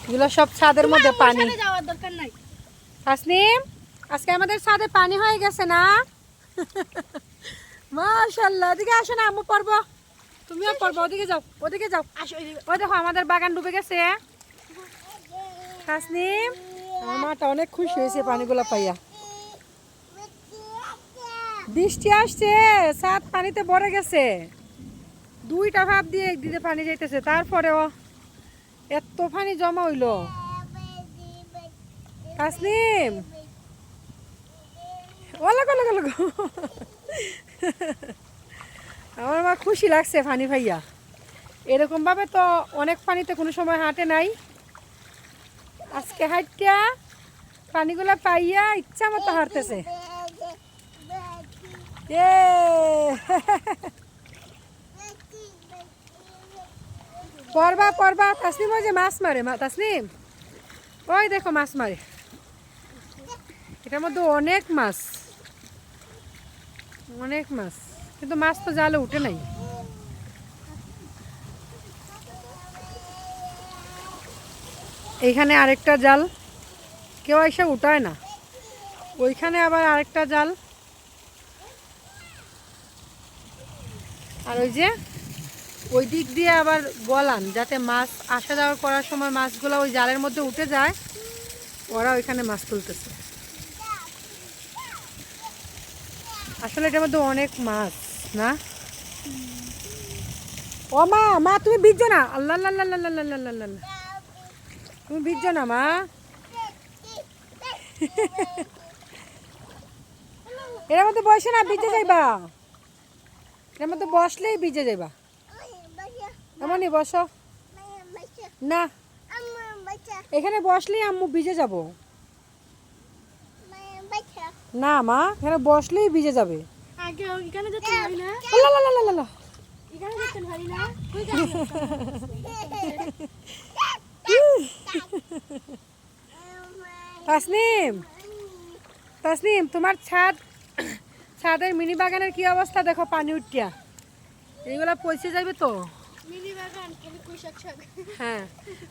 এগুলো সব ছাদের মধ্যে পানি। তাসনিম, আজকে আমাদের ছাদে পানি হয়ে গেছে না? মাশাআল্লাহ। এদিকে আসো না, আম্মু পড়বো, তুমিও পড়বো। ওদিকে যাও, ওদিকে যাও। ওই দেখো আমাদের বাগান ডুবে গেছে। তাসনিম, আমার মাটা অনেক খুশি হয়েছে পানিগুলো পাইয়া। বৃষ্টি আসছে, ছাদ পানিতে ভরে গেছে। দুইটা ভাব দিয়ে একদিকে পানি যাইতেছে, তারপরেও এত পানি জমা হইলো। তাসনিম, ওলা গলা গলা। আমার মা খুশি লাগছে পানি ভাইয়া। এরকম ভাবে তো অনেক পানিতে কোনো সময় হাঁটে নাই। আজকে হাঁটিয়া পানিগুলা পাইয়া ইচ্ছা মতো হাঁটতেছে। পড়বা পড়বা। তাসনিম ওই যে মাছ মারে, তাসনিম ওই দেখো মাছ মারে। এটার মধ্যে অনেক মাছ, অনেক মাছ, কিন্তু মাছ তো জালে উঠে নাই। এইখানে আরেকটা জাল, কেউ এসে উঠায় না। ওইখানে আবার আরেকটা জাল। আর ওই যে ওই দিক দিয়ে আবার গলান, যাতে মাছ আসা যাওয়া করার সময় মাছগুলো ওই জালের মধ্যে উঠে যায়। ওরা ওইখানে মাছ তুলতেছে। আসলে এটার মধ্যে অনেক মাছ না। ও মা, মা তুমি ভিজছো না? আল্লাহ আল্লাহ আল্লাহ আল্লাহ আল্লাহ আল্লাহ, তুমি ভিজছো না মা? এর মধ্যে বসে না, ভিজে যাইবা। এর মধ্যে বসলেই ভিজে যাইবা। এমনই বসো না, এখানে বসলেই আম্মু ভিজে যাব না। মা এখানে বসলেই ভিজে যাবে। তাসনিম, তাসনিম তোমার ছাদের মিনি বাগানের কি অবস্থা দেখো, পানি উঠিয়া এইগুলা পচে যাবে তো। হ্যাঁ,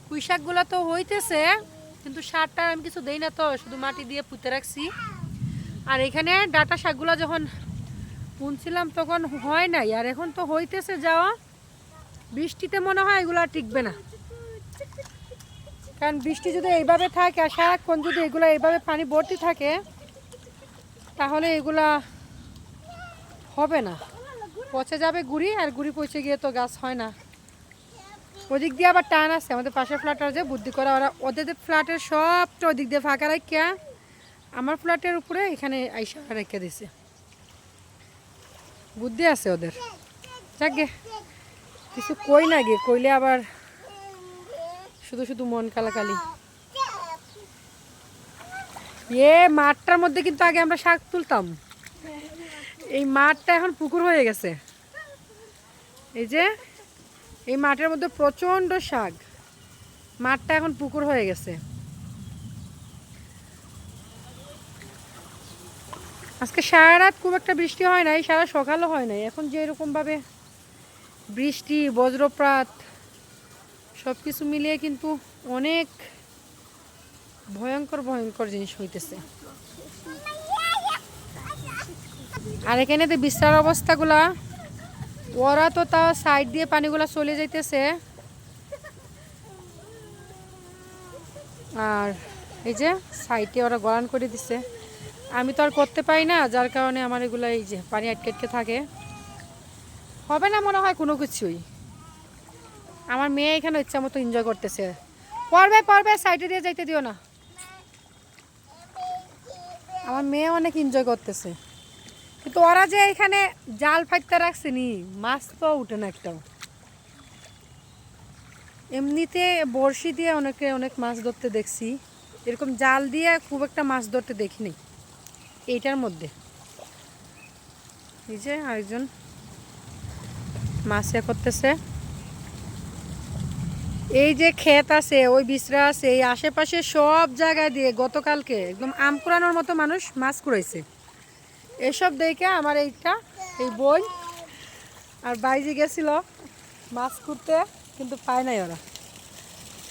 পুঁই শাকগুলো তো হইতেছে, কিন্তু সারটা আমি কিছু দেই না তো, শুধু মাটি দিয়ে পুঁতে রাখছি। আর এখানে ডাটা শাকগুলো যখন বুনছিলাম তখন হয় নাই, আর এখন তো হইতেছে যাওয়া। বৃষ্টিতে মনে হয় এগুলো টিকবে না, কারণ বৃষ্টি যদি এইভাবে থাকে আর সারাক্ষণ যদি এগুলো এইভাবে পানি ভর্তি থাকে, তাহলে এগুলা হবে না, পচে যাবে গুড়ি। আর গুড়ি পচে গিয়ে তো গাছ হয় না। ওদিক দিয়ে আবার টান আছে, আমাদের পাশের ফ্ল্যাটের যে বুদ্ধি করা, ওরা ওদের ফ্ল্যাটের সবটা ওদিক দিয়ে ফাঁকা রাখিয়া আমার ফ্ল্যাটের উপরে এখানে আইসা রেখে দিছে। বুদ্ধি আছে ওদের। যাকে কিছু কই না গিয়ে, কইলে আবার শুধু শুধু মন কালাকালি। মাঠটার মধ্যে কিন্তু আগে আমরা শাক তুলতাম, এই মাঠটা এখন পুকুর হয়ে গেছে। এই যে এই মাঠের মধ্যে প্রচন্ড শাক, মাঠটা এখন পুকুর হয়ে গেছে। আজকে সারা রাত খুব একটা বৃষ্টি হয় নাই, সারা সকালও হয় নাই। এখন যে এরকম ভাবে বৃষ্টি, বজ্রপাত সব কিছু মিলিয়ে কিন্তু অনেক ভয়ঙ্কর ভয়ঙ্কর জিনিস হইতেছে। আর এখানে তো বিস্তার অবস্থাগুলা, ওরা তো তাও সাইড দিয়ে পানিগুলা চলে যাইতেছে। আর এই যে সাইডে ওরা গড়ান করে দিছে, আমি তো আর করতে পারি না, যার কারণে আমার এগুলো এই যে পানি আটকে আটকে থাকে। হবে না মনে হয় কোনো কিছুই। আমার মেয়ে এখানে ইচ্ছা মতো এনজয় করতেছে। পড়বে পড়বে, সাইডে দিয়ে যাইতে দিও না। আমার মেয়ে অনেক এনজয় করতেছে, কিন্তু ওরা যে এখানে জাল ফাইতে রাখছে নি, মাছ তো উঠে না একটাও। এমনিতে বড়শি দিয়ে অনেকে অনেক মাছ ধরতে দেখছি, এরকম জাল দিয়ে খুব একটা মাছ ধরতে দেখিনি এইটার মধ্যে। এই যে আরেকজন মাছ করতেছে। এই যে ক্ষেত আছে, ওই বিচরা আছে, এই আশেপাশে সব জায়গা দিয়ে গতকালকে একদম আম কুড়ানোর মতো মানুষ মাছ কুড়াইছে। এসব দেখে আমার এই বই আর বাইজি গেছিল মাছ কুড়তে, কিন্তু পায় নাই ওরা।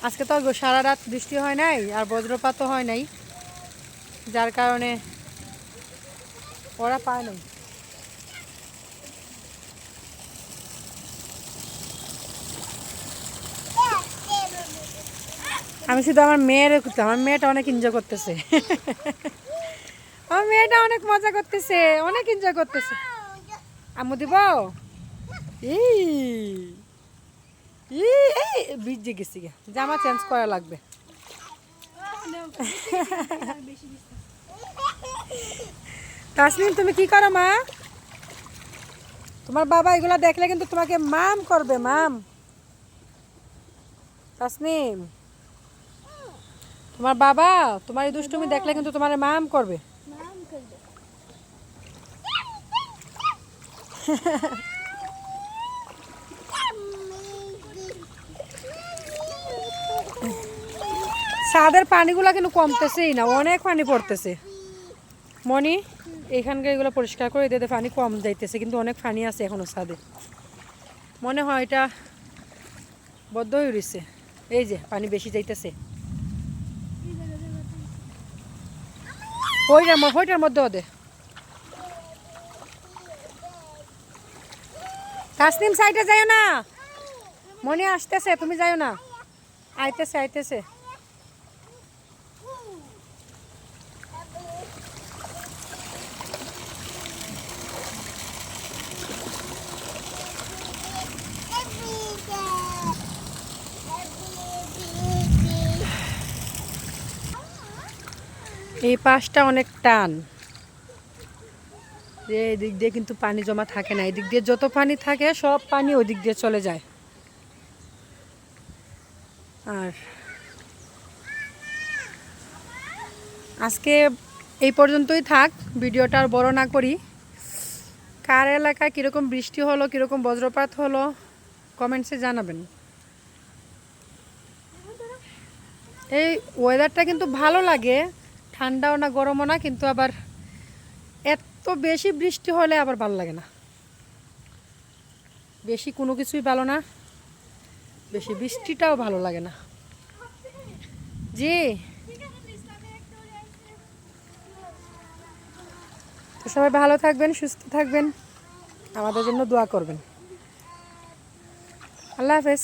আজকে তো সারা রাত বৃষ্টি হয় নাই আর বজ্রপাতও হয় নাই, যার কারণে ওরা পায় নাই। আমি শুধু আমার মেয়েটা অনেক এনজয় করতেছে। আমার মেয়েটা অনেক মজা করতেছে, অনেক এনজয় করতেছে। আম্মু দিব ভিজে গেছি, জামা চেঞ্জ করা লাগবে। তাসনিম তুমি কি করো মা? তোমার বাবা এগুলা দেখলে কিন্তু তোমাকে মাম করবে, মাম। তাসনিম, তোমার বাবা তোমার এই দুষ্টুমি দেখলে কিন্তু তোমার মাম করবে। ছাদের পানিগুলা কিন্তু কমতেছেই না, অনেক পানি পড়তেছে। মনি এখানকার এগুলো পরিষ্কার করে দিতে, পানি কম যাইতেছে কিন্তু অনেক পানি আছে এখনো ছাদে। মনে হয় এটা বদ্ধ হয়ে রয়েছে। এই যে পানি বেশি যাইতেছে, ওইটার মধ্যে ওদে। তাসনিম সাইডে যাইও না, মনে আসতেছে, তুমি যাইও না। আইতেছে আইতেছে। এই পাশটা অনেক টান, এই দিক দিয়ে কিন্তু পানি জমা থাকে না। এই দিক দিয়ে যত পানি থাকে সব পানি ওই দিক দিয়ে চলে যায়। আর আজকে এই পর্যন্তই থাক, ভিডিওটা আর বড় না করি। কার এলাকায় কীরকম বৃষ্টি হলো, কীরকম বজ্রপাত হলো কমেন্টসে জানাবেন। এই ওয়েদারটা কিন্তু ভালো লাগে, ঠান্ডাও না গরমও না, কিন্তু আবার এত বেশি বৃষ্টি হলে আবার ভালো লাগে না। বেশি কোনো কিছুই ভালো না, বেশি বৃষ্টিটাও ভালো লাগে না। জি, তো সবাই ভালো থাকবেন, সুস্থ থাকবেন, আমাদের জন্য দোয়া করবেন। আল্লাহ হাফেজ।